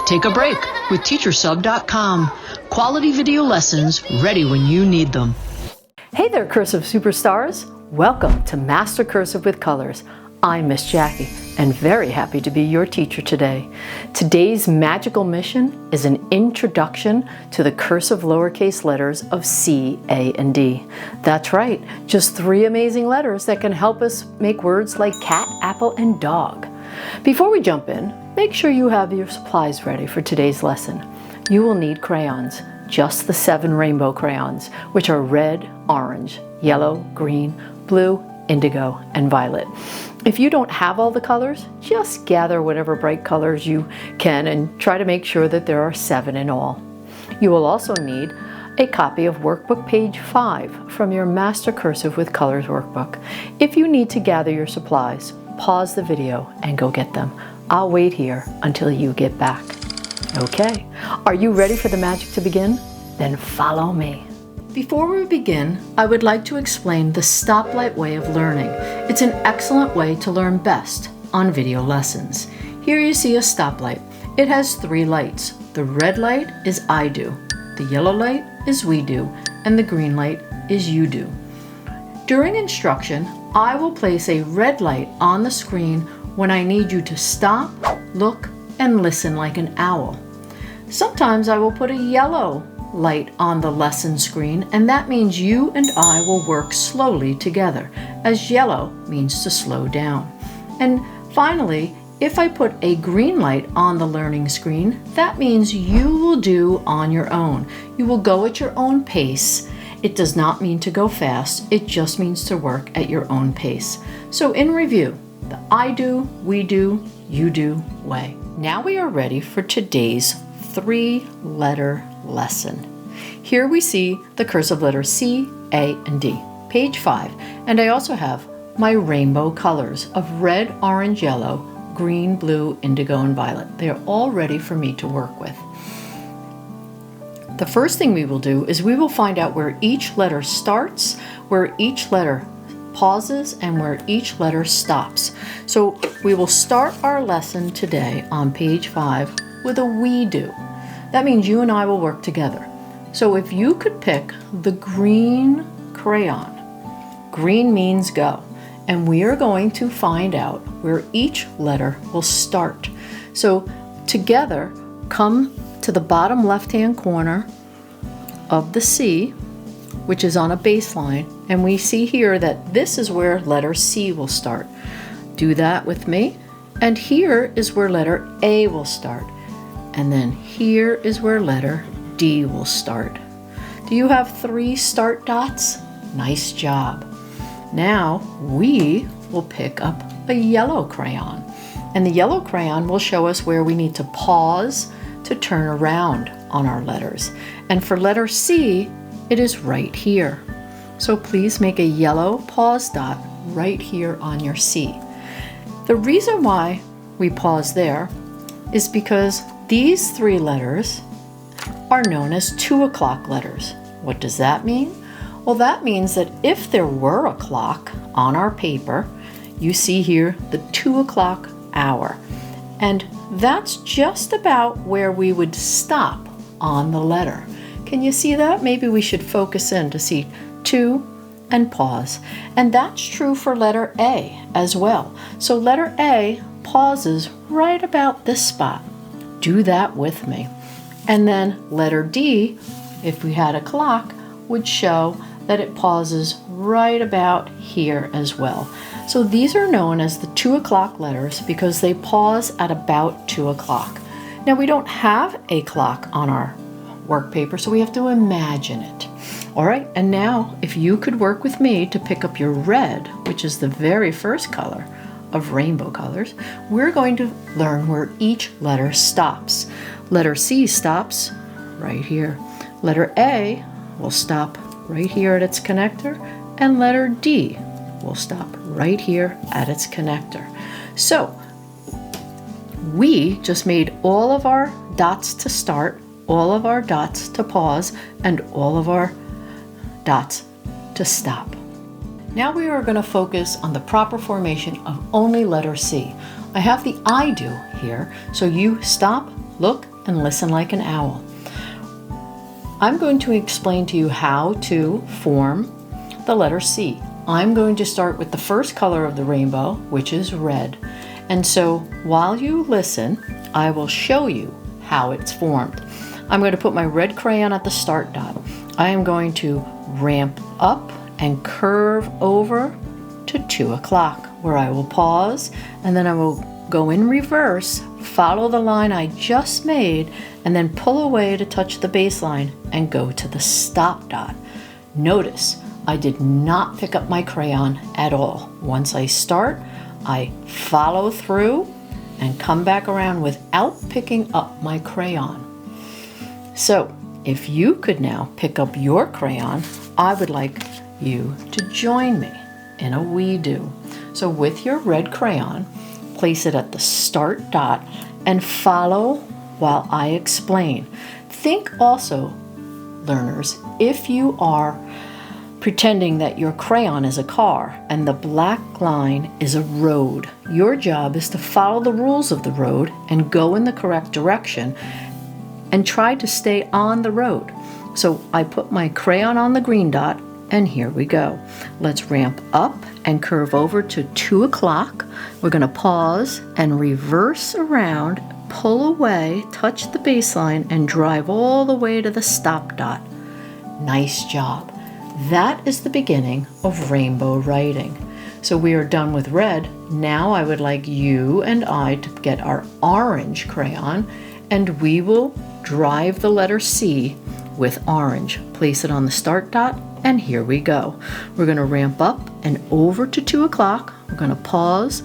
Take a break with teachersub.com. Quality video lessons ready when you need them. Hey there, Cursive superstars. Welcome to Master Cursive with Colors. I'm Miss Jackie and very happy to be your teacher today. Today's magical mission is an introduction to the cursive lowercase letters of C, A, and D. That's right, just 3 amazing letters that can help us make words like cat, apple, and dog. Before we jump in, make sure you have your supplies ready for today's lesson. You will need crayons, just the 7 rainbow crayons, which are red, orange, yellow, green, blue, indigo, and violet. If you don't have all the colors, just gather whatever bright colors you can and try to make sure that there are 7 in all. You will also need a copy of workbook page 5 from your Master Cursive with Colors workbook. If you need to gather your supplies, pause the video and go get them. I'll wait here until you get back. Okay, are you ready for the magic to begin? Then follow me. Before we begin, I would like to explain the stoplight way of learning. It's an excellent way to learn best on video lessons. Here you see a stoplight. It has 3 lights. The red light is I do, the yellow light is we do, and the green light is you do. During instruction, I will place a red light on the screen when I need you to stop, look, and listen like an owl. Sometimes I will put a yellow light on the lesson screen, and that means you and I will work slowly together, as yellow means to slow down. And finally, if I put a green light on the learning screen, that means you will do on your own. You will go at your own pace. It does not mean to go fast, it just means to work at your own pace. So in review, the I do, we do, you do way. Now we are ready for today's 3-letter lesson. Here we see the cursive letters C, A, and D, page 5, and I also have my rainbow colors of red, orange, yellow, green, blue, indigo, and violet. They are all ready for me to work with. The first thing we will do is we will find out where each letter starts, where each letter pauses, and where each letter stops. So we will start our lesson today on page 5 with a we do. That means you and I will work together. So if you could pick the green crayon, green means go, and we are going to find out where each letter will start. So together, come to the bottom left-hand corner of the C, which is on a baseline, and we see here that this is where letter C will start. Do that with me. And here is where letter A will start. And then here is where letter D will start. Do you have 3 start dots? Nice job. Now we will pick up a yellow crayon. And the yellow crayon will show us where we need to pause to turn around on our letters. And for letter C, it is right here. So please make a yellow pause dot right here on your C. The reason why we pause there is because these 3 letters are known as 2 o'clock letters. What does that mean? Well, that means that if there were a clock on our paper, you see here the 2 o'clock hour. And that's just about where we would stop on the letter. Can you see that? Maybe we should focus in to see 2 and pause. And that's true for letter A as well. So letter A pauses right about this spot. Do that with me. And then letter D, if we had a clock, would show that it pauses right about here as well. So these are known as the 2 o'clock letters because they pause at about 2 o'clock. Now we don't have a clock on our work paper, so we have to imagine it. All right, and now if you could work with me to pick up your red, which is the very first color of rainbow colors, we're going to learn where each letter stops. Letter C stops right here. Letter A will stop right here at its connector, and letter D will stop right here at its connector. So we just made all of our dots to start, all of our dots to pause, and all of our dots to stop. Now we are going to focus on the proper formation of only letter C. I have the I do here, so you stop, look, and listen like an owl. I'm going to explain to you how to form the letter C. I'm going to start with the first color of the rainbow, which is red. And so while you listen, I will show you how it's formed. I'm going to put my red crayon at the start dot. I am going to ramp up and curve over to 2 o'clock, where I will pause, and then I will go in reverse, follow the line I just made, and then pull away to touch the baseline and go to the stop dot. Notice I did not pick up my crayon at all. Once I start, I follow through and come back around without picking up my crayon. So if you could now pick up your crayon, I would like you to join me in a we do. So with your red crayon, place it at the start dot and follow while I explain. Think also, learners, if you are pretending that your crayon is a car and the black line is a road, your job is to follow the rules of the road and go in the correct direction and try to stay on the road. So I put my crayon on the green dot, and here we go. Let's ramp up and curve over to 2 o'clock. We're going to pause and reverse around, pull away, touch the baseline, and drive all the way to the stop dot. Nice job. That is the beginning of rainbow writing. So we are done with red. Now I would like you and I to get our orange crayon, and we will drive the letter C with orange. Place it on the start dot, and here we go. We're going to ramp up and over to 2 o'clock. We're going to pause,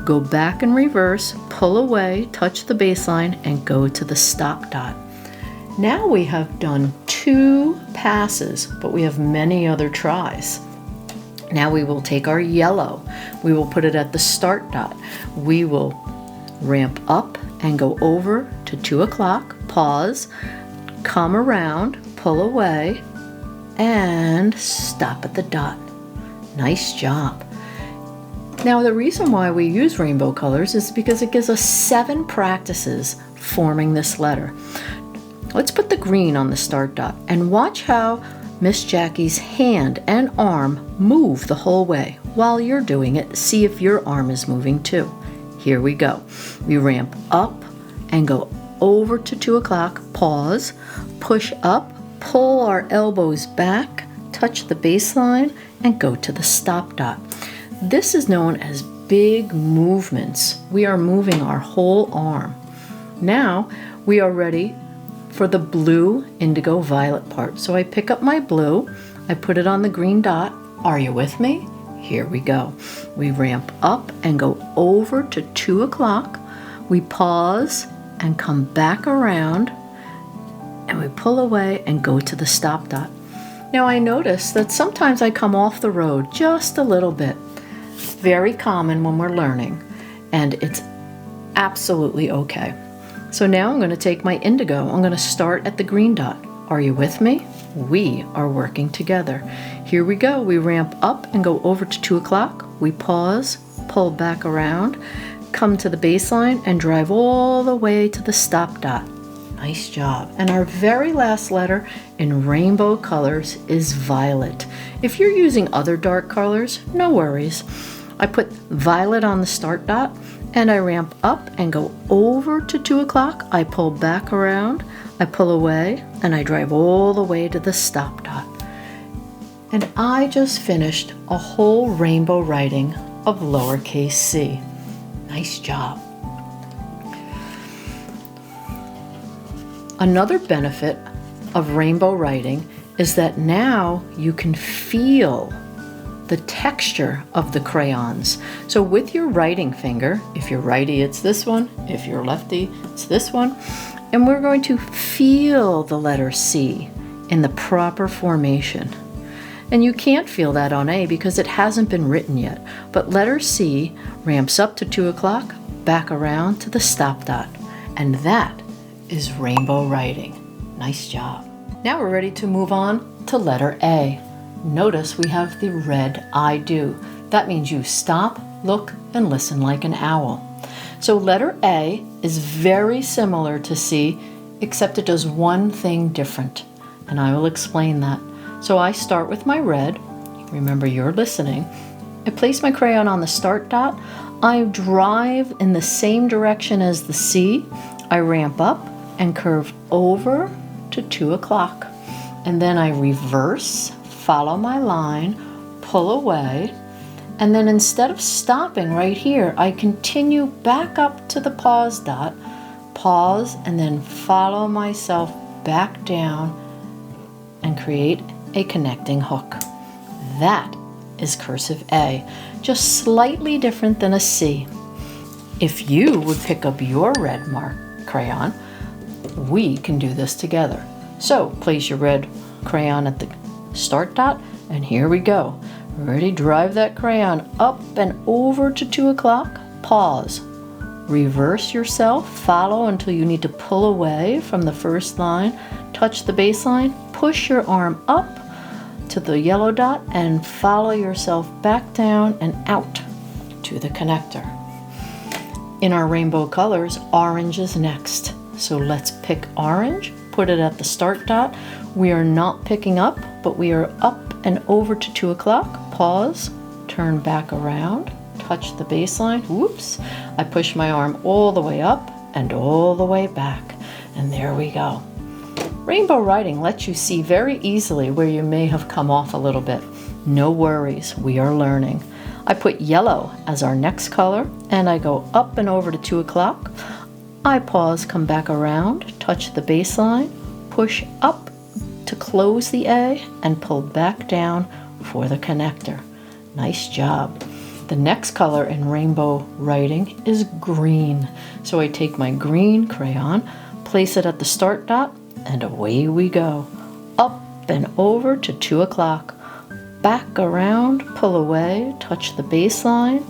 go back in reverse, pull away, touch the baseline, and go to the stop dot. Now we have done 2 passes, but we have many other tries. Now we will take our yellow. We will put it at the start dot. We will ramp up and go over to 2 o'clock, pause, come around, pull away, and stop at the dot. Nice job. Now the reason why we use rainbow colors is because it gives us 7 practices forming this letter. Let's put the green on the start dot and watch how Miss Jackie's hand and arm move the whole way. While you're doing it, see if your arm is moving too. Here we go. We ramp up and go over to 2 o'clock, pause, push up, pull our elbows back, touch the baseline, and go to the stop dot. This is known as big movements. We are moving our whole arm. Now we are ready for the blue, indigo, violet part. So I pick up my blue, I put it on the green dot. Are you with me? Here we go. We ramp up and go over to 2 o'clock. We pause and come back around, and we pull away and go to the stop dot. Now I notice that sometimes I come off the road just a little bit. Very common when we're learning, and it's absolutely okay. So now I'm going to take my indigo. I'm going to start at the green dot. Are you with me? We are working together. Here we go. We ramp up and go over to 2 o'clock. We pause, pull back around, come to the baseline, and drive all the way to the stop dot. Nice job. And our very last letter in rainbow colors is violet. If you're using other dark colors, no worries. I put violet on the start dot, and I ramp up and go over to 2 o'clock. I pull back around, I pull away, and I drive all the way to the stop dot. And I just finished a whole rainbow writing of lowercase c. Nice job. Another benefit of rainbow writing is that now you can feel the texture of the crayons. So with your writing finger, if you're righty, it's this one. If you're lefty, it's this one. And we're going to feel the letter C in the proper formation. And you can't feel that on A because it hasn't been written yet. But letter C ramps up to 2 o'clock, back around to the stop dot. And that is rainbow writing. Nice job. Now we're ready to move on to letter A. Notice we have the red I do. That means you stop, look, and listen like an owl. So letter A is very similar to C except it does one thing different, and I will explain that. So I start with my red. Remember, you're listening. I place my crayon on the start dot. I drive in the same direction as the C. I ramp up and curve over to 2 o'clock. And then I reverse, follow my line, pull away, and then instead of stopping right here, I continue back up to the pause dot, pause, and then follow myself back down and create a connecting hook. That is cursive A, just slightly different than a C. If you would pick up your red mark crayon, we can do this together. So place your red crayon at the start dot, and here we go. Ready? Drive that crayon up and over to 2 o'clock, pause. Reverse yourself, follow until you need to pull away from the first line, touch the baseline, push your arm up to the yellow dot and follow yourself back down and out to the connector. In our rainbow colors, orange is next. So let's pick orange, put it at the start dot. We are not picking up, but we are up and over to 2 o'clock, pause, turn back around, touch the baseline, whoops, I push my arm all the way up and all the way back, and there we go. Rainbow writing lets you see very easily where you may have come off a little bit. No worries, we are learning. I put yellow as our next color, and I go up and over to 2 o'clock. I pause, come back around, touch the baseline, push up to close the A, and pull back down for the connector. Nice job. The next color in rainbow writing is green. So I take my green crayon, place it at the start dot, and away we go. Up and over to 2 o'clock. Back around, pull away, touch the baseline,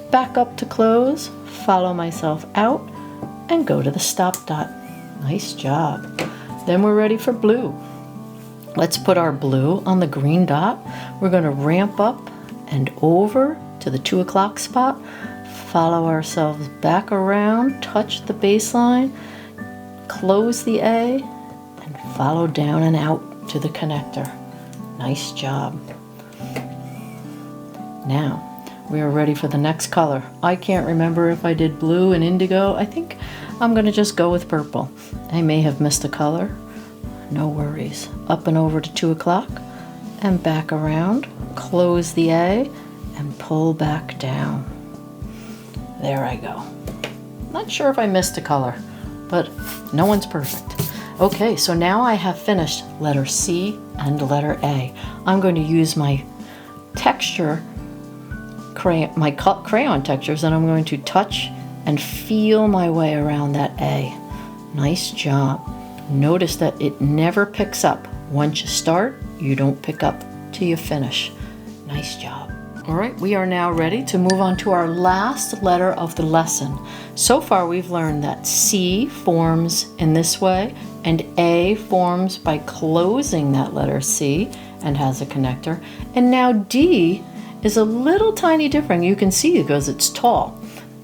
back up to close, follow myself out, and go to the stop dot. Nice job. Then we're ready for blue. Let's put our blue on the green dot. We're going to ramp up and over to the 2 o'clock spot, follow ourselves back around, touch the baseline, close the A, and follow down and out to the connector. Nice job. Now, we are ready for the next color. I can't remember if I did blue and indigo. I think I'm going to just go with purple. I may have missed a color. No worries. Up and over to 2 o'clock and back around, close the A, and pull back down. There I go. Not sure if I missed a color, but no one's perfect. Okay, so now I have finished letter C and letter A. I'm going to use my texture, my crayon textures, and I'm going to touch and feel my way around that A. Nice job. Notice that it never picks up. Once you start, you don't pick up till you finish. Nice job. All right, we are now ready to move on to our last letter of the lesson. So far, we've learned that C forms in this way, and A forms by closing that letter C and has a connector. And now D is a little tiny different. You can see because it's tall.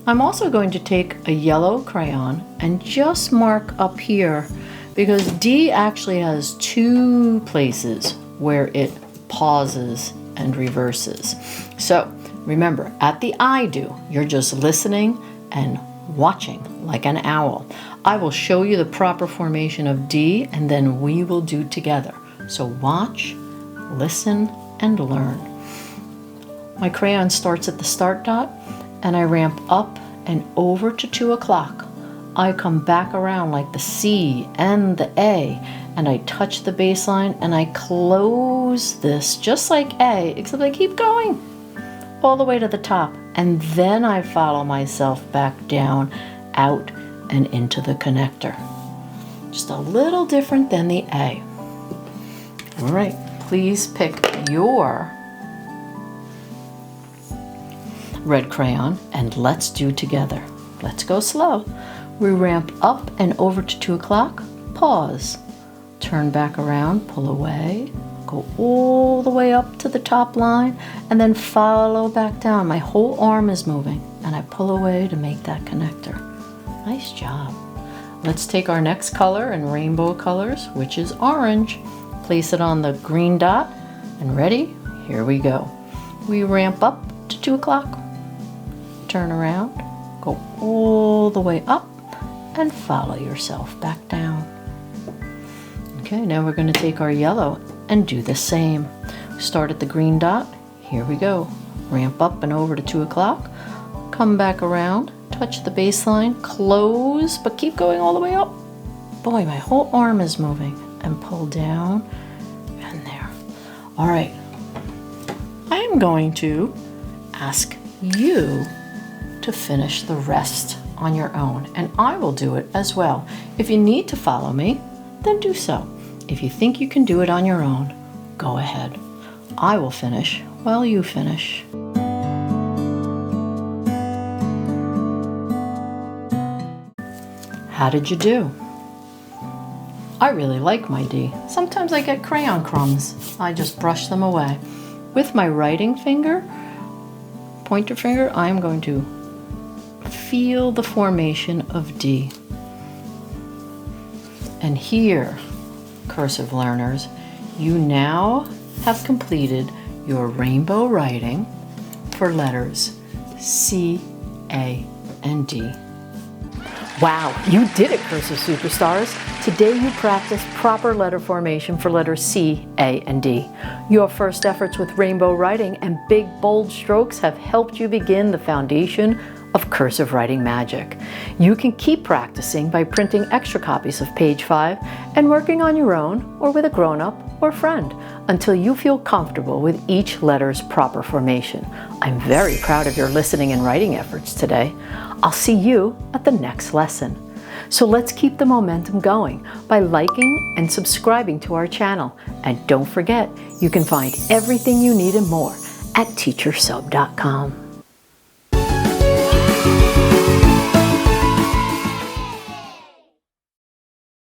I'm also going to take a yellow crayon and just mark up here because D actually has 2 places where it pauses and reverses. So remember, at the I do, you're just listening and watching like an owl. I will show you the proper formation of D and then we will do together. So watch, listen, and learn. My crayon starts at the start dot and I ramp up and over to 2 o'clock. I come back around like the C and the A, and I touch the baseline and I close this just like A, except I keep going all the way to the top, and then I follow myself back down, out, and into the connector. Just a little different than the A. All right, please pick your red crayon and let's do together. Let's go slow. We ramp up and over to 2 o'clock, pause, turn back around, pull away, go all the way up to the top line, and then follow back down. My whole arm is moving, and I pull away to make that connector. Nice job. let's take our next color in rainbow colors, which is orange. Place it on the green dot, and ready? Here we go. We ramp up to 2 o'clock. Turn around, go all the way up, and follow yourself back down. Okay, now we're going to take our yellow and do the same. Start at the green dot. Here we go. Ramp up and over to 2 o'clock. Come back around, touch the baseline, close, but keep going all the way up. Boy, my whole arm is moving. And pull down and there. All right. I am going to ask you to finish the rest on your own, and I will do it as well. If you need to follow me, then do so. If you think you can do it on your own, go ahead. I will finish while you finish. How did you do? I really like my D. Sometimes I get crayon crumbs. I just brush them away. With my writing finger, pointer finger, I'm going to feel the formation of D. And here, cursive learners, you now have completed your rainbow writing for letters C, A, and D. Wow, you did it, Cursive Superstars! Today you practiced proper letter formation for letters C, A, and D. Your first efforts with rainbow writing and big, bold strokes have helped you begin the foundation of cursive writing magic. You can keep practicing by printing extra copies of page 5 and working on your own or with a grown-up or friend until you feel comfortable with each letter's proper formation. I'm very proud of your listening and writing efforts today. I'll see you at the next lesson. So let's keep the momentum going by liking and subscribing to our channel. And don't forget, you can find everything you need and more at teachersub.com.